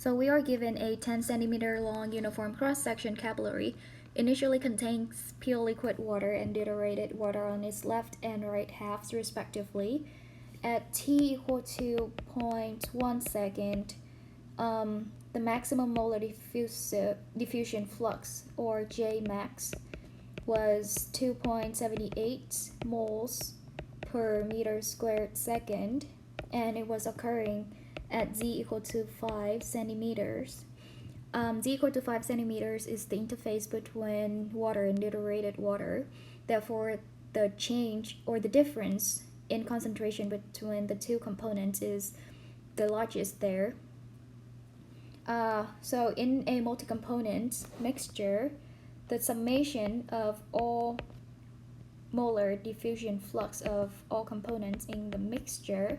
So we are given a 10 centimeter long uniform cross-section capillary. Initially contains pure liquid water and deuterated water on its left and right halves respectively. At t equal to 0.1 second, the maximum molar diffusion flux, or Jmax, was 2.78 moles per meter squared second, and it was occurring at z equal to 5 centimeters. Z equal to 5 centimeters is the interface between water and deuterated water. Therefore, the change or the difference in concentration between the two components is the largest there. So in a multi-component mixture, the summation of all molar diffusion flux of all components in the mixture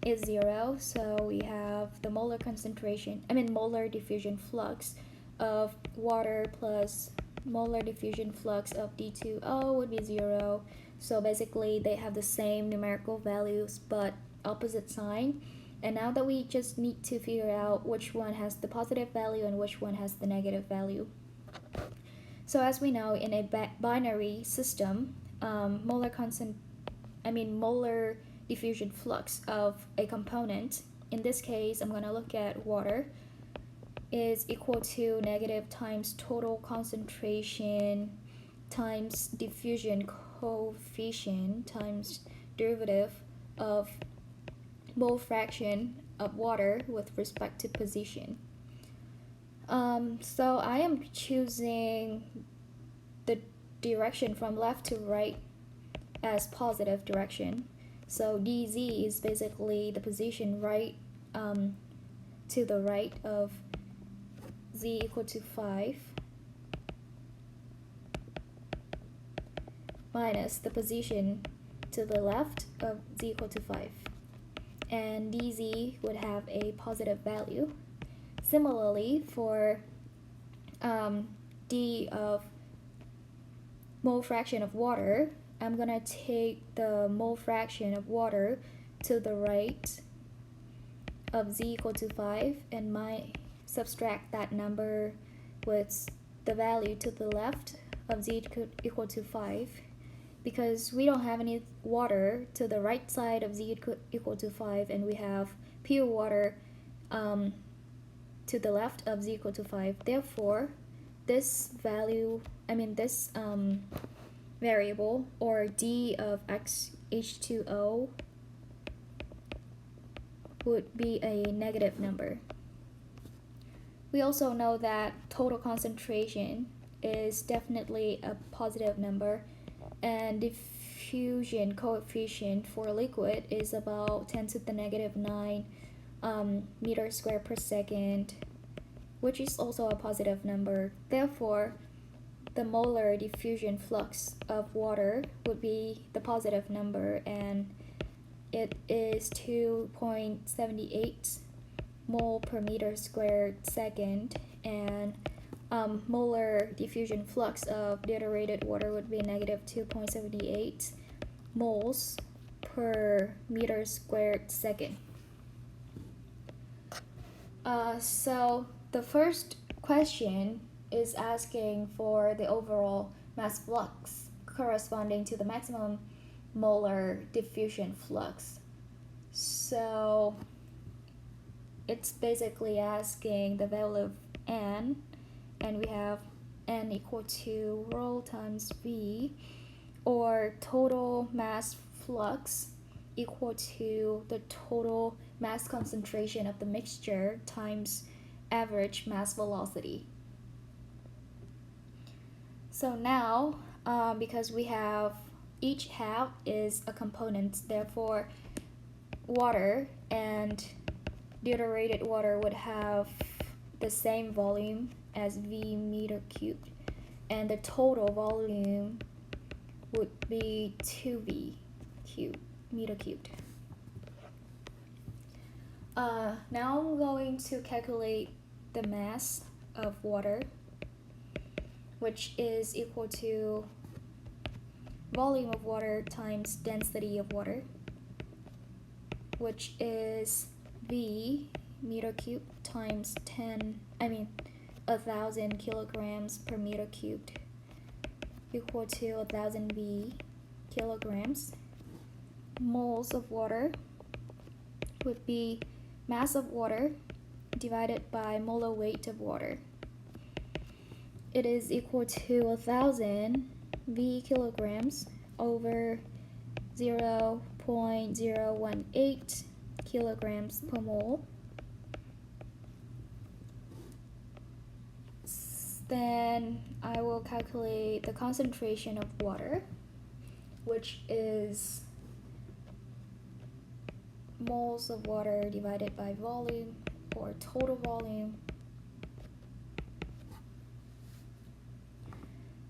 is 0. So we have the molar diffusion flux of water plus molar diffusion flux of D2O would be 0. So basically they have the same numerical values but opposite sign. And now that we just need to figure out which one has the positive value and which one has the negative value. So as we know, in a binary system, molar diffusion flux of a component, in this case I'm going to look at water, is equal to negative times total concentration times diffusion coefficient times derivative of mole fraction of water with respect to position. So I am choosing the direction from left to right as positive direction. So dz is basically the position right to the right of z equal to 5 minus the position to the left of z equal to 5. And dz would have a positive value. Similarly, for d of mole fraction of water, I'm gonna take the mole fraction of water to the right of z equal to 5 and subtract that number with the value to the left of z equal to 5. Because we don't have any water to the right side of z equal to 5, and we have pure water to the left of z equal to 5. Therefore, this variable, or d of H2O, would be a negative number. We also know that total concentration is definitely a positive number, and diffusion coefficient for liquid is about 10 to the negative 9 meters squared per second, which is also a positive number. Therefore, the molar diffusion flux of water would be the positive number, and it is 2.78 mole per meter squared second, and molar diffusion flux of deuterated water would be negative 2.78 moles per meter squared second. So the first question is asking for the overall mass flux corresponding to the maximum molar diffusion flux. So it's basically asking the value of n, and we have n equal to rho times v, or total mass flux equal to the total mass concentration of the mixture times average mass velocity. So now, because we have each half is a component, therefore water and deuterated water would have the same volume as v meter cubed, and the total volume would be 2v meter cubed. Now I'm going to calculate the mass of water, which is equal to volume of water times density of water, which is v meter cubed times 1,000 kilograms per meter cubed equal to 1,000 V kilograms. Moles of water would be mass of water divided by molar weight of water. It is equal to 1,000 V kilograms over 0.018 kilograms per mole. Then I will calculate the concentration of water, which is moles of water divided by volume, or total volume.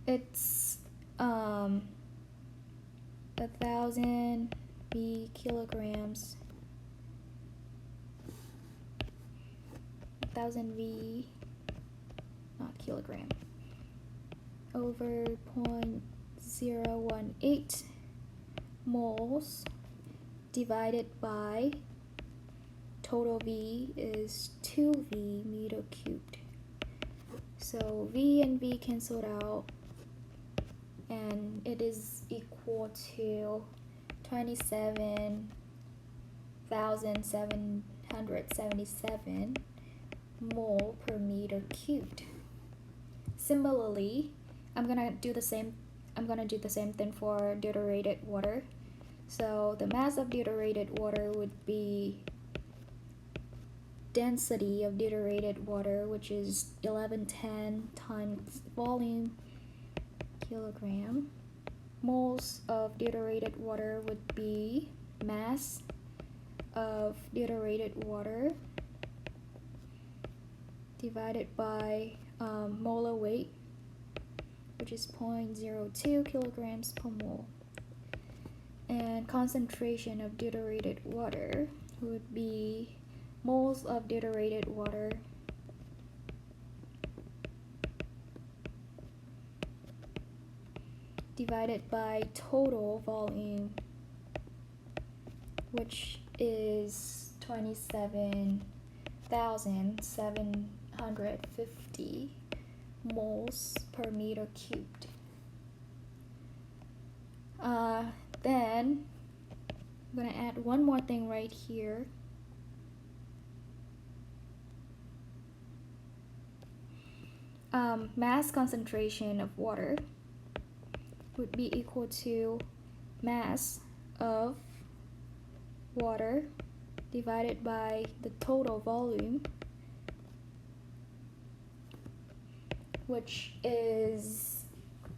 It's 1,000 V kilograms, 1,000 V, not kilogram, over 0.018 moles divided by total V is 2V meter cubed. So V and V canceled out, and it is equal to 27,777 mole per meter cubed. Similarly, I'm gonna do the same thing for deuterated water. So the mass of deuterated water would be density of deuterated water, which is 1110 times volume kilogram. Moles of deuterated water would be mass of deuterated water divided by molar weight, which is 0.02 kilograms per mole. And concentration of deuterated water would be moles of deuterated water divided by total volume, which is 27,750 moles per meter cubed. Then I'm gonna add one more thing right here. Mass concentration of water would be equal to mass of water divided by the total volume, which is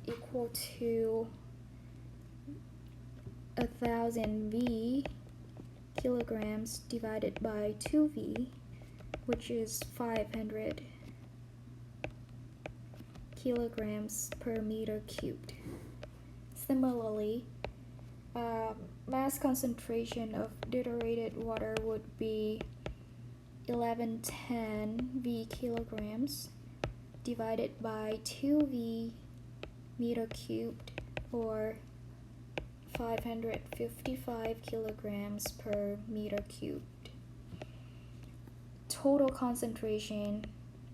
equal to 1,000 V kilograms divided by 2V, which is 500 kilograms per meter cubed. Similarly, mass concentration of deuterated water would be 1110 V kilograms divided by 2V meter cubed, or 555 kilograms per meter cubed. Total concentration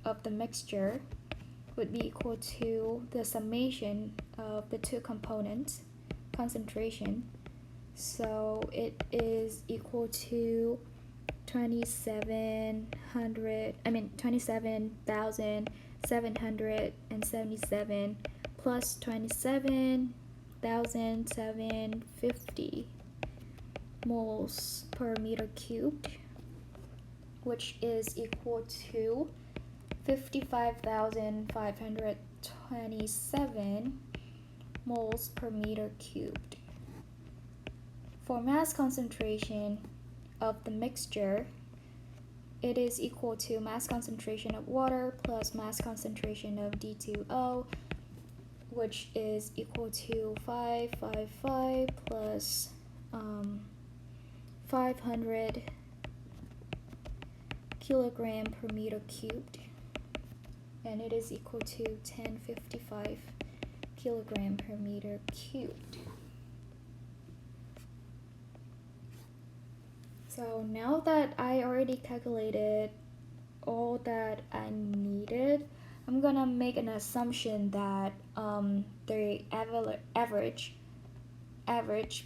of the mixture would be equal to the summation of the two components concentration. So it is equal to 27,777 plus 27,750 moles per meter cubed, which is equal to 55,527 moles per meter cubed. For mass concentration of the mixture, it is equal to mass concentration of water plus mass concentration of D2O, which is equal to 555 plus 500 kilogram per meter cubed, and it is equal to 1055 kilogram per meter cubed. So now that I already calculated all that I needed, I'm gonna make an assumption that the average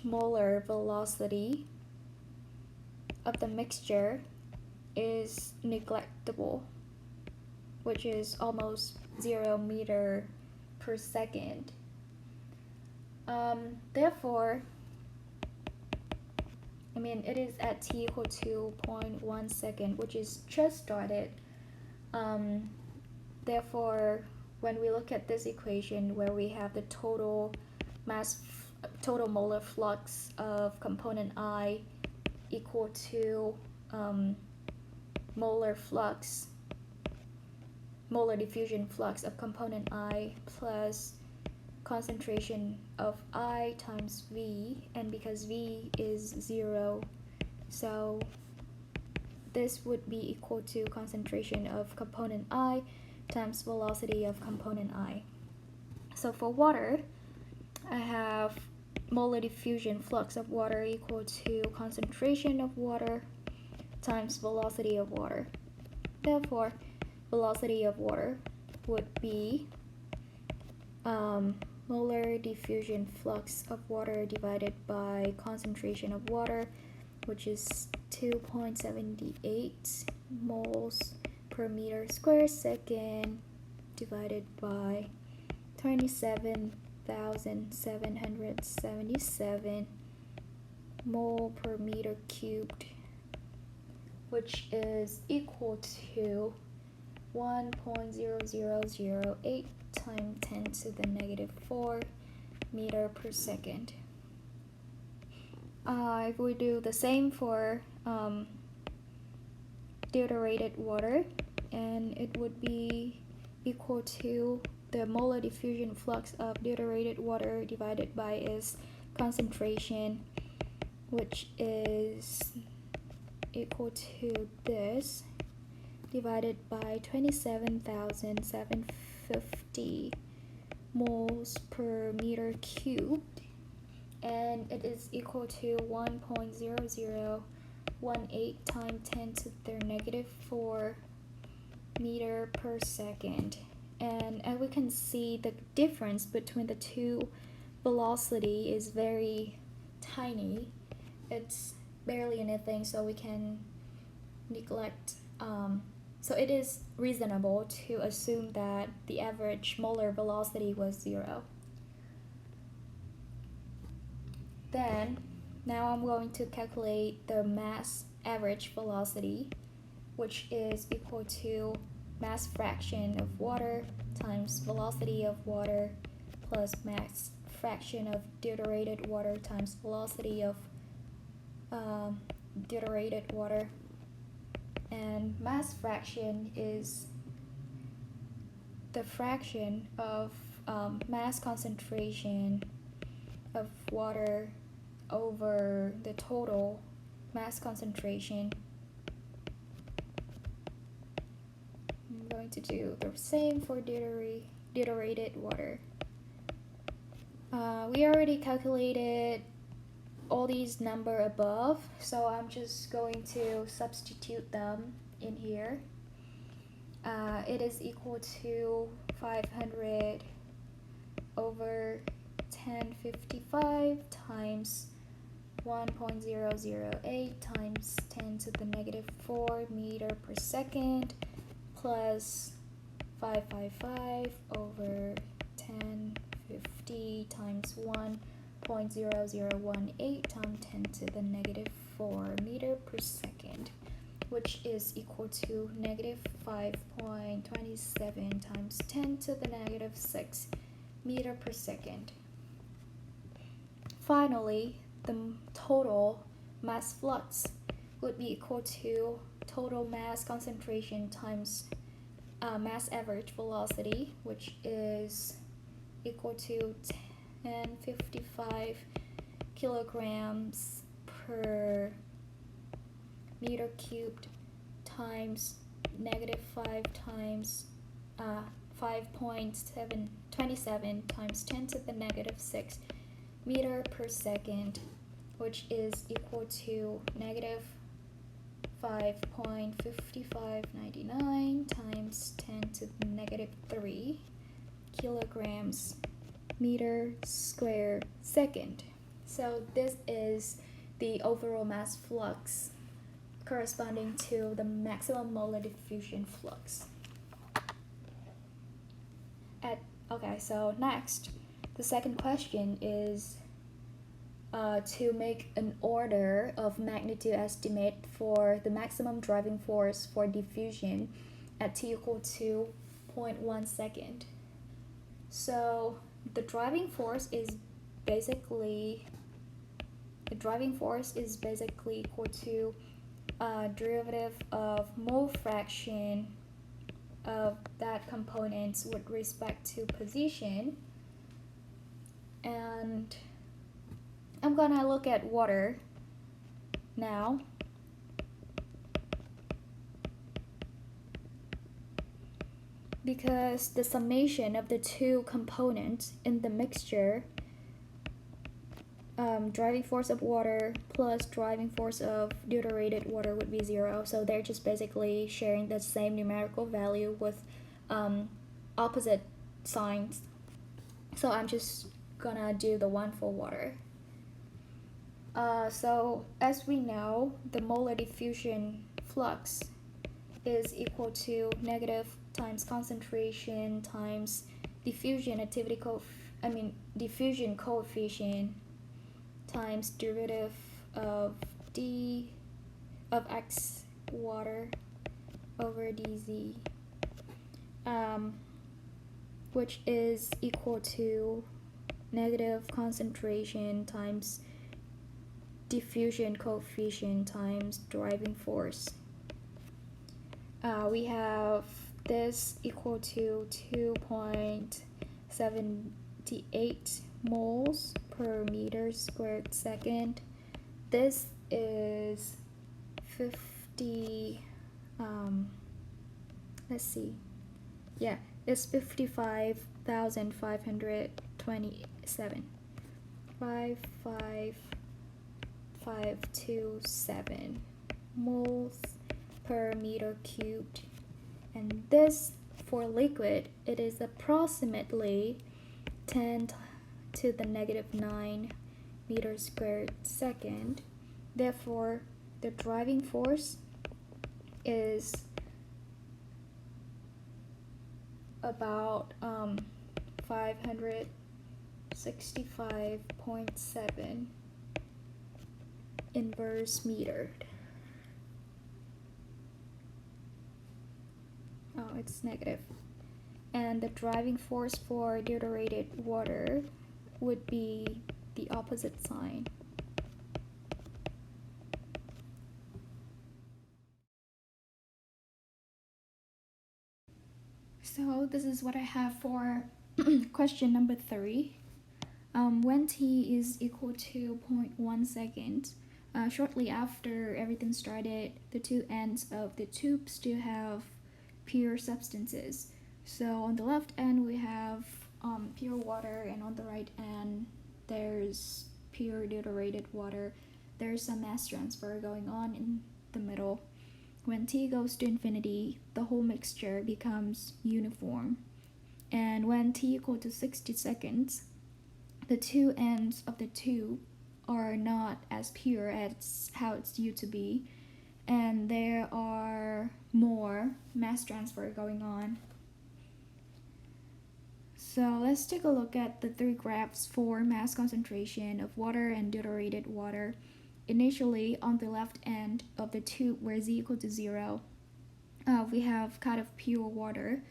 molar velocity of the mixture is neglectable, which is almost 0 meter per second. Therefore, it is at t equal to 0.1 second, which is just started. Therefore, when we look at this equation where we have the total molar flux of component I equal to molar diffusion flux of component I plus concentration of I times V, and because V is 0, so this would be equal to concentration of component I times velocity of component I. So for water, I have molar diffusion flux of water equal to concentration of water times velocity of water. Therefore, velocity of water would be molar diffusion flux of water divided by concentration of water, which is 2.78 moles per meter square second divided by 27,777 mole per meter cubed, which is equal to 1.0008 times 10 to the negative 4 meter per second. If we do the same for deuterated water, and it would be equal to the molar diffusion flux of deuterated water divided by its concentration, which is equal to this divided by 27,750 moles per meter cubed, and it is equal to 1.0018 times 10 to the negative 4 meter per second. And as we can see, the difference between the two velocity is very tiny. It's barely anything, so we can neglect so it is reasonable to assume that the average molar velocity was 0. Then, now I'm going to calculate the mass average velocity, which is equal to mass fraction of water times velocity of water plus mass fraction of deuterated water times velocity of deuterated water. And mass fraction is the fraction of mass concentration of water over the total mass concentration. I'm going to do the same for deuterated water. We already calculated all these numbers above, so I'm just going to substitute them in here. It is equal to 500 over 1055 times 1.008 times 10 to the negative 4 meter per second plus 555 over 1050 times 1.0018 times 10 to the negative 4 meter per second, which is equal to negative 5.27 times 10 to the negative 6 meter per second. Finally, the total mass flux would be equal to total mass concentration times mass average velocity, which is equal to 1055 kilograms per meter cubed times negative 5 times 5.727 times 10 to the negative 6 meter per second, which is equal to negative 5.5599 times 10 to the negative 3 kilograms meter square second. So this is the overall mass flux corresponding to the maximum molar diffusion flux. Okay, so next, the second question is to make an order of magnitude estimate for the maximum driving force for diffusion at t equal to 0.1 second. So the driving force is basically equal to derivative of mole fraction of that component with respect to position. And I'm gonna look at water now. Because the summation of the two components in the mixture, driving force of water plus driving force of deuterated water would be 0. So they're just basically sharing the same numerical value with opposite signs. So I'm just gonna do the one for water. So as we know, the molar diffusion flux is equal to negative times concentration times diffusion coefficient times derivative of d of x water over dz, which is equal to negative concentration times diffusion coefficient times driving force. We have this equal to 2.78 moles per meter squared second. This is 55,527. 55527 moles per meter cubed. And this, for liquid, it is approximately 10 to the negative 9 meters squared second. Therefore, the driving force is about 565.7 inverse meter. Oh, it's negative. And the driving force for deuterated water would be the opposite sign. So this is what I have for question number 3. When t is equal to 0.1 second, shortly after everything started, the two ends of the tube still have pure substances. So on the left end we have pure water, and on the right end there's pure deuterated water. There's some mass transfer going on in the middle. When t goes to infinity, the whole mixture becomes uniform. And when t equal to 60 seconds, the two ends of the tube are not as pure as how it's used to be, and there are more mass transfer going on. So let's take a look at the 3 graphs for mass concentration of water and deuterated water. Initially, on the left end of the tube where z equal to 0, we have kind of pure water.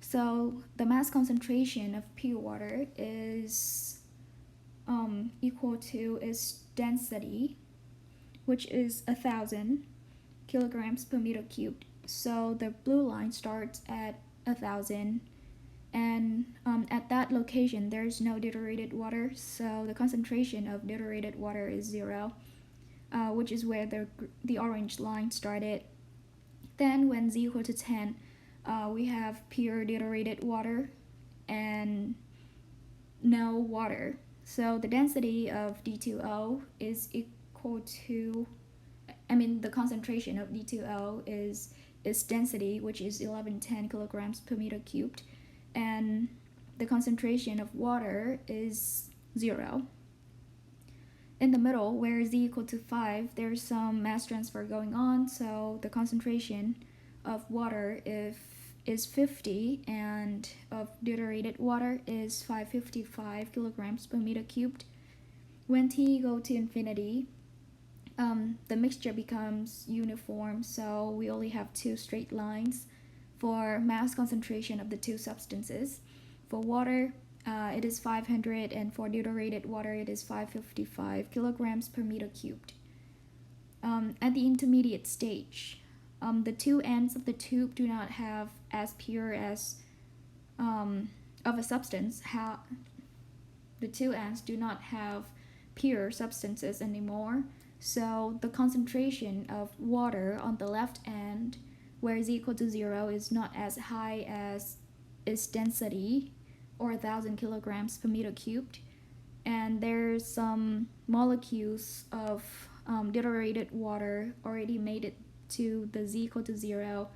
So the mass concentration of pure water is equal to its density, which is 1,000 kilograms per meter cubed. So the blue line starts at 1,000, and at that location there's no deuterated water, so the concentration of deuterated water is 0, which is where the orange line started. Then when z equal to 10, we have pure deuterated water and no water. So the density of D2O is equal to the concentration of D2O is its density, which is 1110 kilograms per meter cubed, and the concentration of water is 0. In the middle, where z equal to 5, there's some mass transfer going on, so the concentration of water is 50, and of deuterated water is 555 kilograms per meter cubed. When t go to infinity, the mixture becomes uniform, so we only have two straight lines for mass concentration of the two substances. For water, it is 500, and for deuterated water, it is 555 kilograms per meter cubed. At the intermediate stage, the two ends of the tube do not have as pure as of a substance. The two ends do not have pure substances anymore. So the concentration of water on the left end, where z equal to 0, is not as high as its density, or 1,000 kilograms per meter cubed. And there's some molecules of deuterated water already made it to the z equal to 0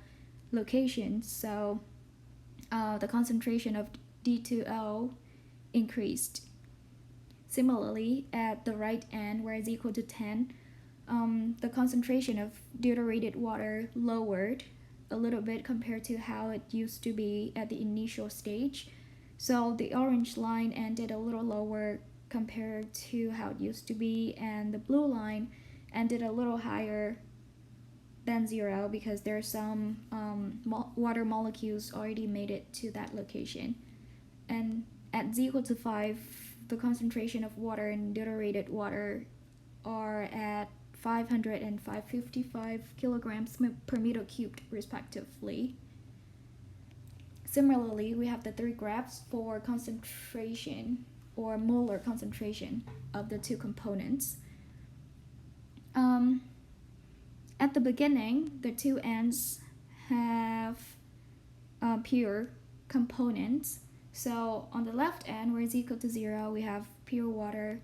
location. So the concentration of D2O increased. Similarly, at the right end, where z equal to 10, the concentration of deuterated water lowered a little bit compared to how it used to be at the initial stage. So the orange line ended a little lower compared to how it used to be, and the blue line ended a little higher than 0 because there's some water molecules already made it to that location. And at z equal to 5, the concentration of water and deuterated water are at 500 and 555 kilograms per meter cubed respectively. Similarly, we have the three graphs for concentration or molar concentration of the two components. At the beginning, the two ends have pure components. So on the left end, where z equal to 0, we have pure water,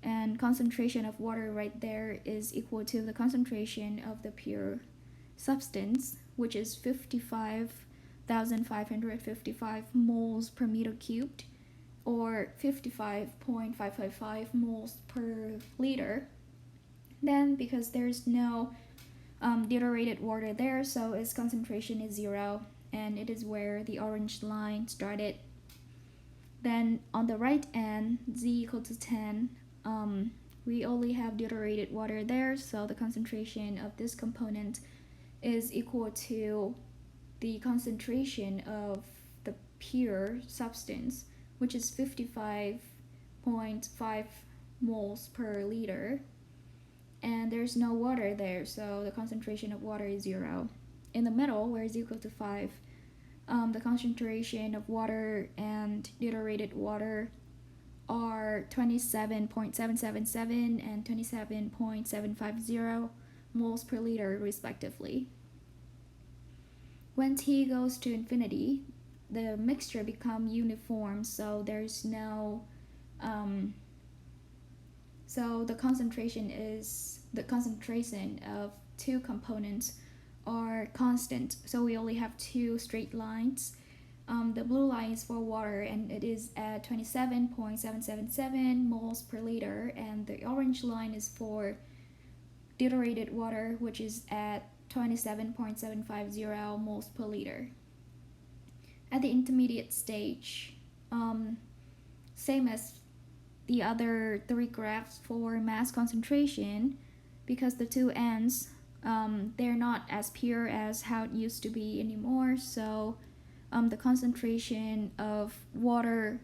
and concentration of water right there is equal to the concentration of the pure substance, which is 55,555 moles per meter cubed, or 55.555 moles per liter. Then, because there's no deuterated water there, so its concentration is 0, and it is where the orange line started. Then on the right end, z equal to 10, we only have deuterated water there, so the concentration of this component is equal to the concentration of the pure substance, which is 55.5 moles per liter. And there's no water there, so the concentration of water is 0. In the middle, where z equal to 5, the concentration of water and deuterated water are 27.777 and 27.750 moles per liter respectively. When t goes to infinity, the mixture becomes uniform, so there's no so the concentration of two components are constant, so we only have two straight lines. The blue line is for water, and it is at 27.777 moles per liter, and the orange line is for deuterated water, which is at 27.750 moles per liter. At the intermediate stage, same as the other three graphs for mass concentration, because the two ends, they're not as pure as how it used to be anymore, so the concentration of water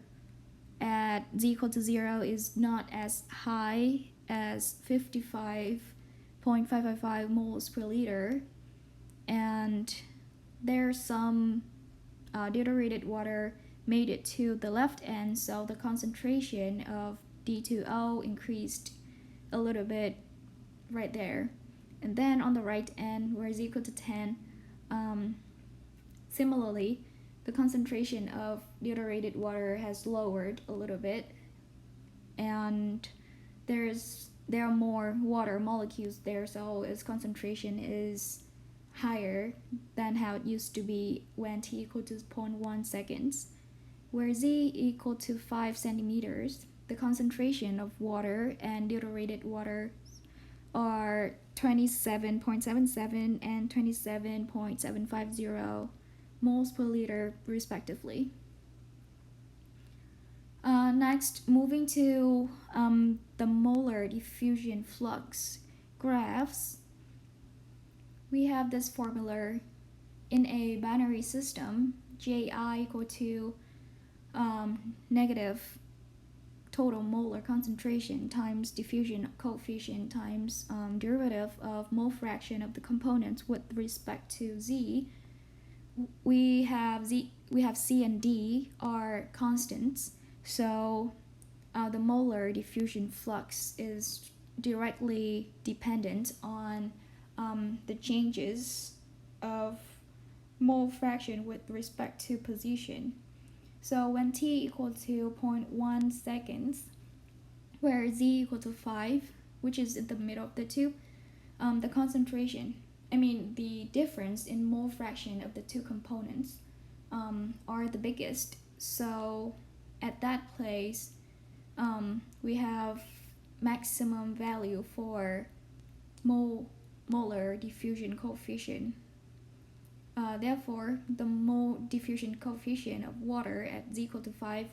at z equal to 0 is not as high as 55.555 moles per liter, and there's some deuterated water made it to the left end, so the concentration of D2O increased a little bit right there. And then on the right end, where z equal to 10, similarly, the concentration of deuterated water has lowered a little bit, and there's there are more water molecules there, so its concentration is higher than how it used to be when t equal to 0.1 seconds. Where z equal to 5 centimeters, the concentration of water and deuterated water are 27.77 and 27.750 moles per liter respectively. Next, moving to the molar diffusion flux graphs, we have this formula in a binary system. Ji equal to negative total molar concentration times diffusion coefficient times derivative of mole fraction of the components with respect to z. We have C and D are constants, so the molar diffusion flux is directly dependent on the changes of mole fraction with respect to position. So when t equal to 0.1 seconds, where z equal to 5, which is in the middle of the tube, the concentration, the difference in mole fraction of the two components are the biggest. So at that place, we have maximum value for molar diffusion coefficient. Therefore, the mole diffusion coefficient of water at z equal to 5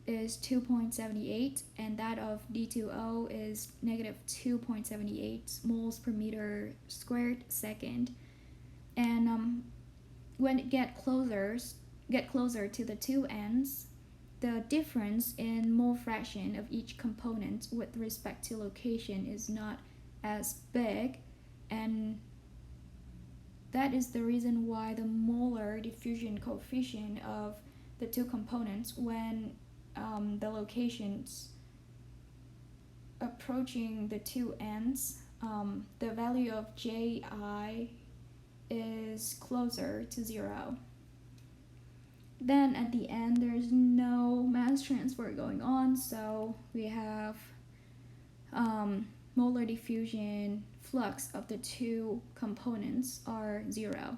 is 2.78, and that of D2O is negative 2.78 moles per meter squared second. And when it get closer to the two ends, the difference in mole fraction of each component with respect to location is not as big, and that is the reason why the molar diffusion coefficient of the two components, when the locations approaching the two ends, the value of Ji is closer to 0. Then at the end, there's no mass transfer going on, so we have molar diffusion flux of the two components are 0.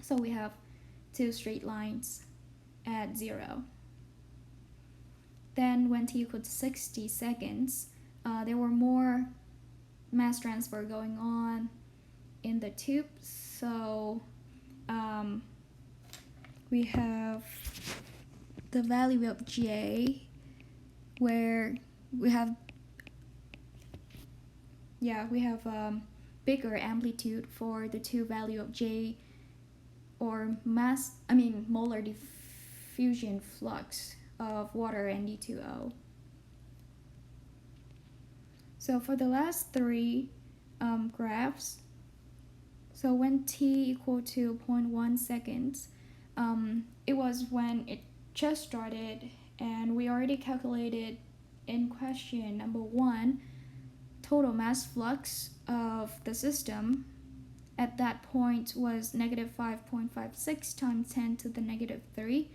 So we have two straight lines at 0. Then when t equal to 60 seconds, there were more mass transfer going on in the tube, so we have the value of J, where we have bigger amplitude for the two value of J, or molar diffusion flux of water and D2O. So for the last three graphs, so when t equal to 0.1 seconds, it was when it just started, and we already calculated in question number 1 total mass flux of the system at that point was negative 5.56 times 10 to the negative 3,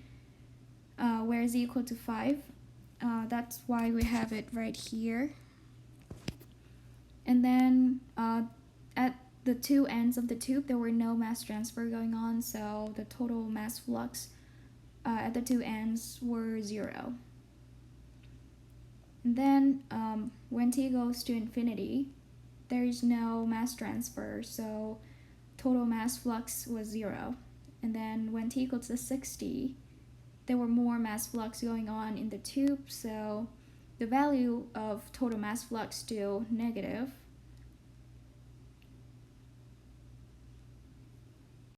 where z equal to 5. That's why we have it right here. And then at the two ends of the tube, there were no mass transfer going on, so the total mass flux at the two ends were 0. And then when t goes to infinity, there is no mass transfer, so total mass flux was 0. And then when t equals to 60, there were more mass flux going on in the tube, so the value of total mass flux still negative.